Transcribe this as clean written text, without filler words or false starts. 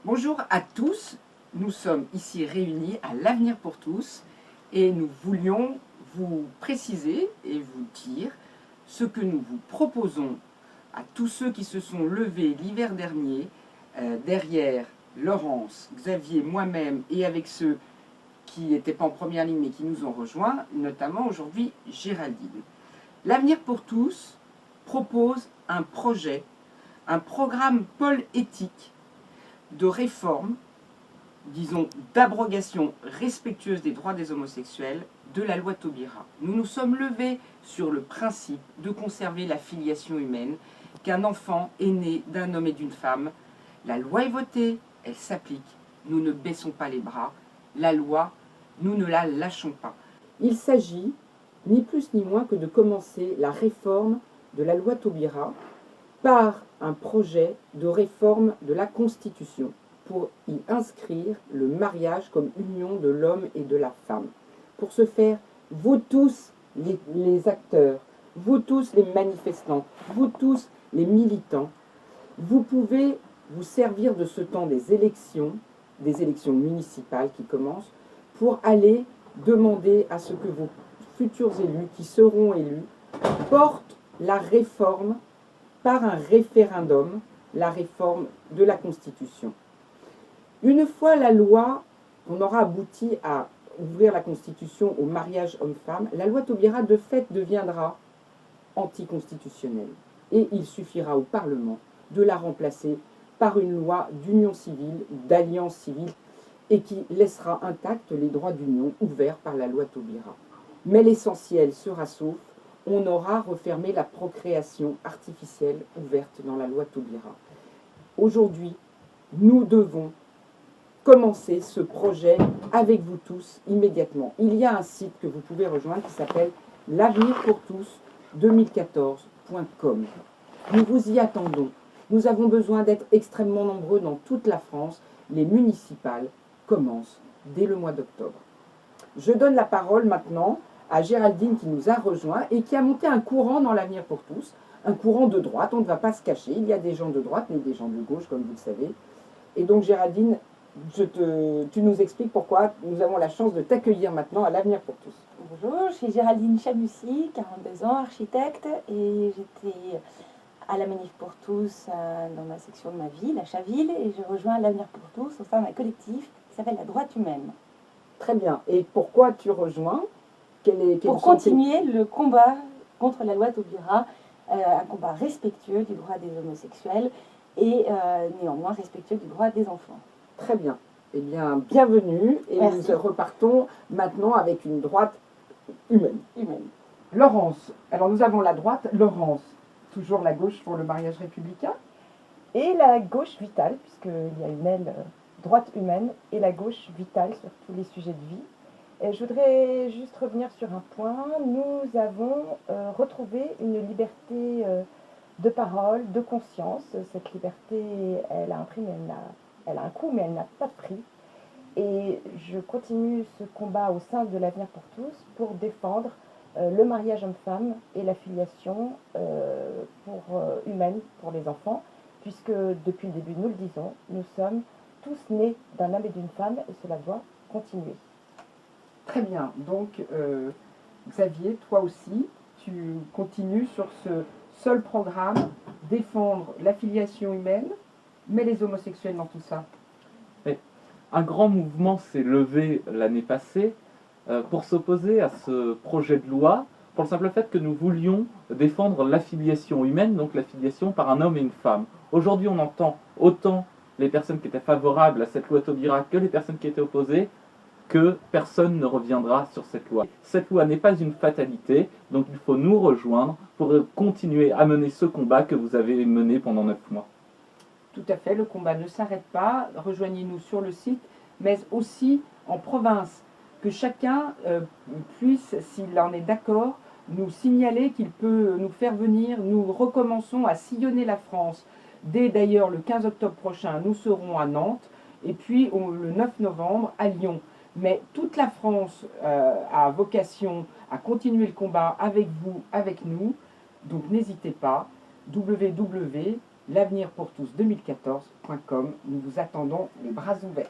Bonjour à tous, nous sommes ici réunis à l'Avenir pour tous et nous voulions vous préciser et vous dire ce que nous vous proposons à tous ceux qui se sont levés l'hiver dernier derrière Laurence, Xavier, moi-même et avec ceux qui n'étaient pas en première ligne mais qui nous ont rejoints, notamment aujourd'hui Géraldine. L'Avenir pour tous propose un projet, un programme pôle éthique de réforme, disons d'abrogation respectueuse des droits des homosexuels de la loi Taubira. Nous nous sommes levés sur le principe de conserver la filiation humaine, qu'un enfant est né d'un homme et d'une femme. La loi est votée, elle s'applique, nous ne baissons pas les bras, la loi, nous ne la lâchons pas. Il s'agit ni plus ni moins que de commencer la réforme de la loi Taubira par un projet de réforme de la Constitution pour y inscrire le mariage comme union de l'homme et de la femme. Pour ce faire, vous tous les acteurs, vous tous les manifestants, vous tous les militants, vous pouvez vous servir de ce temps des élections municipales qui commencent, pour aller demander à ce que vos futurs élus, qui seront élus, portent la réforme par un référendum, la réforme de la Constitution. Une fois la loi, on aura abouti à ouvrir la Constitution au mariage homme-femme, la loi Taubira de fait deviendra anticonstitutionnelle. Et il suffira au Parlement de la remplacer par une loi d'union civile, d'alliance civile, et qui laissera intacts les droits d'union ouverts par la loi Taubira. Mais l'essentiel sera sauf, on aura refermé la procréation artificielle ouverte dans la loi Taubira. Aujourd'hui, nous devons commencer ce projet avec vous tous immédiatement. Il y a un site que vous pouvez rejoindre qui s'appelle l'avenirpourtous2014.com. Nous vous y attendons. Nous avons besoin d'être extrêmement nombreux dans toute la France. Les municipales commencent dès le mois d'octobre. Je donne la parole maintenant à Géraldine qui nous a rejoints et qui a monté un courant dans l'Avenir pour tous, un courant de droite, on ne va pas se cacher, il y a des gens de droite mais des gens de gauche comme vous le savez. Et donc Géraldine, tu nous expliques pourquoi nous avons la chance de t'accueillir maintenant à l'Avenir pour tous. Bonjour, je suis Géraldine Chamussi, 42 ans, architecte, et j'étais à la Manif pour tous dans ma section de ma ville, à Chaville, et je rejoins l'Avenir pour tous au sein d'un collectif qui s'appelle la Droite Humaine. Très bien. Et pourquoi tu rejoins? Pour continuer le combat contre la loi Taubira, un combat respectueux du droit des homosexuels et néanmoins respectueux du droit des enfants. Très bien. Eh bien, bienvenue. Et Merci. nous repartons maintenant avec une droite humaine. Laurence. Alors, nous avons la droite. Laurence. Toujours la gauche pour le mariage républicain. Et la gauche vitale, puisqu'il y a une aile droite humaine, et la gauche vitale sur tous les sujets de vie. Et je voudrais juste revenir sur un point. Nous avons retrouvé une liberté de parole, de conscience. Cette liberté, elle a un prix, mais elle a un coût, mais elle n'a pas de prix. Et je continue ce combat au sein de l'Avenir pour tous pour défendre le mariage homme-femme et la filiation humaine pour les enfants, puisque depuis le début, nous le disons, nous sommes tous nés d'un homme et d'une femme et cela doit continuer. Très bien. Donc, Xavier, toi aussi, tu continues sur ce seul programme, défendre la filiation humaine, mais les homosexuels dans tout ça. Un grand mouvement s'est levé l'année passée pour s'opposer à ce projet de loi, pour le simple fait que nous voulions défendre l'affiliation humaine, donc l'affiliation par un homme et une femme. Aujourd'hui, on entend autant les personnes qui étaient favorables à cette loi Taubira que les personnes qui étaient opposées, que personne ne reviendra sur cette loi. Cette loi n'est pas une fatalité, donc il faut nous rejoindre pour continuer à mener ce combat que vous avez mené pendant 9 mois. Tout à fait, le combat ne s'arrête pas. Rejoignez-nous sur le site, mais aussi en province. Que chacun puisse, s'il en est d'accord, nous signaler qu'il peut nous faire venir. Nous recommençons à sillonner la France. Dès d'ailleurs le 15 octobre prochain, nous serons à Nantes et puis le 9 novembre à Lyon. Mais toute la France a vocation à continuer le combat avec vous, avec nous. Donc n'hésitez pas, www.l'avenirpourtous.com. l'avenirpourtous2014.com. Nous vous attendons les bras ouverts.